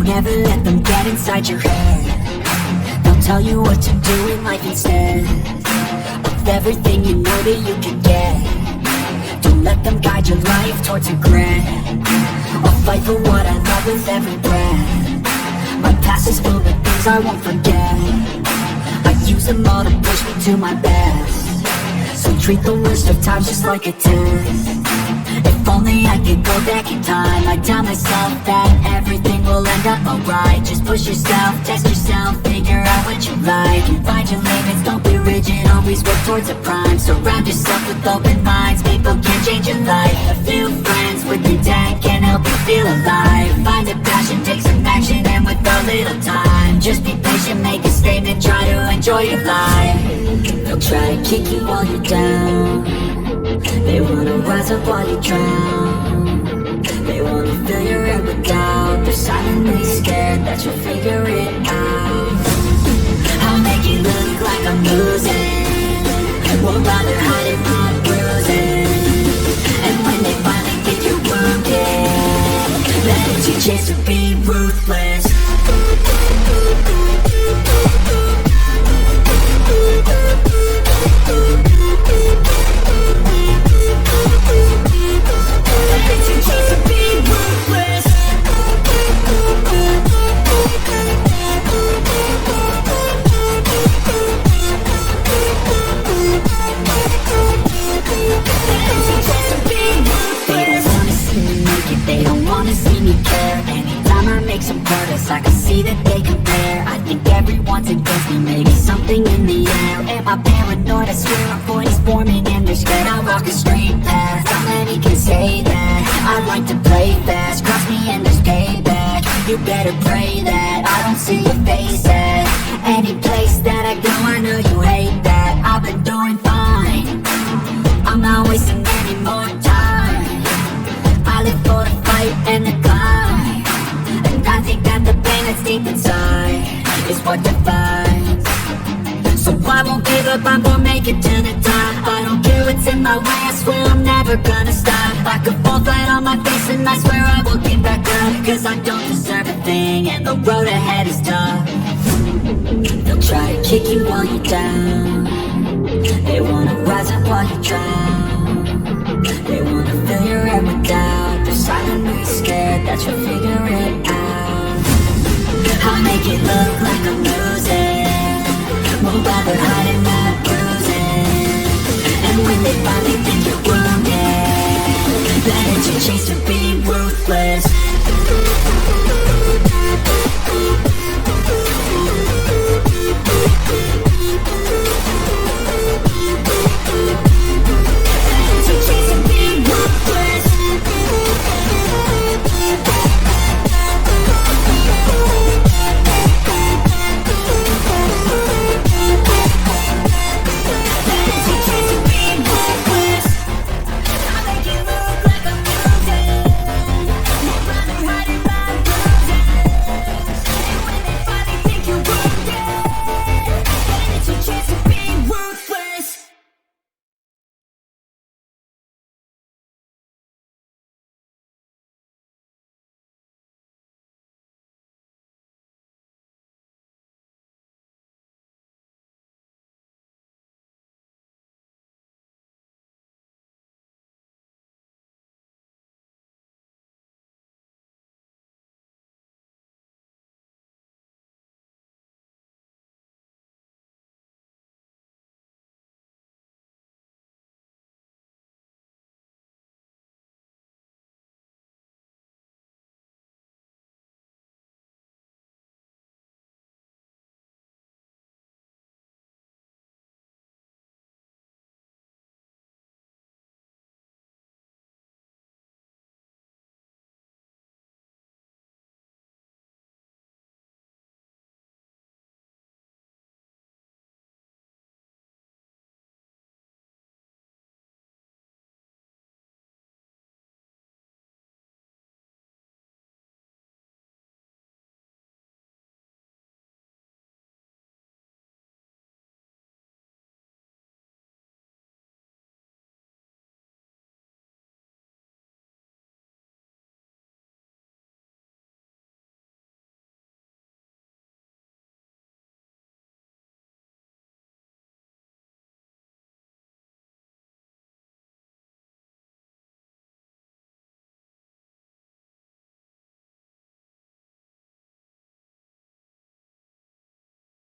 Don't ever let them get inside your head. They'll tell you what to do in life instead of everything you know that you can get. Don't let them guide your life towards regret. I'll fight for what I love with every breath. My past is full of things I won't forget. I use them all to push me to my best. So treat the worst of times just like a test. If only I could go back in time, I'd tell myself that everything will end up alright. Just push yourself, test yourself, figure out what you like, and find your limits, don't be rigid, always work towards a prime. Surround yourself with open minds, people can change your life. A few friends with intent can help you feel alive. Find a passion, take some action, and with a little time, just be patient, make a statement, try to enjoy your life. They'll try to kick you while you're down. They wanna rise up while you drown. They wanna fill your head with doubt. They're silently scared that you'll figure it out. I'll make it look like I'm losing. Won't bother hiding my bruising. And when they finally get you wounded, then it's your chance to be ruthless. They don't wanna see me care. Anytime I make some progress, I can see that they compare. I think everyone's against me, maybe something in the air. Am I paranoid? I swear a void is forming and they're scared. I walk a straight path, not many can say that. I like to play fast, cross me and there's payback. You better pray that I don't see your face at any place that I go. I know you hate that. I've been doing fine, I'm not wasting any more time. I live for the fight and the climb, and I think that the pain that's deep inside is what defines. So I won't give up, I'm gonna make it to the top. I don't care what's in my way, I swear I'm never gonna stop. I could fall flat on my face and I swear I will get back up, cause I don't deserve a thing and the road ahead is tough. They'll try to kick you while you're down. They wanna rise up while you drown. They wanna fill your head with doubt. They're silently scared that you'll figure it out. I'll make it look like I'm losing. Won't bother hiding my bruising. And when they finally think you're wounded, then it's your chance to be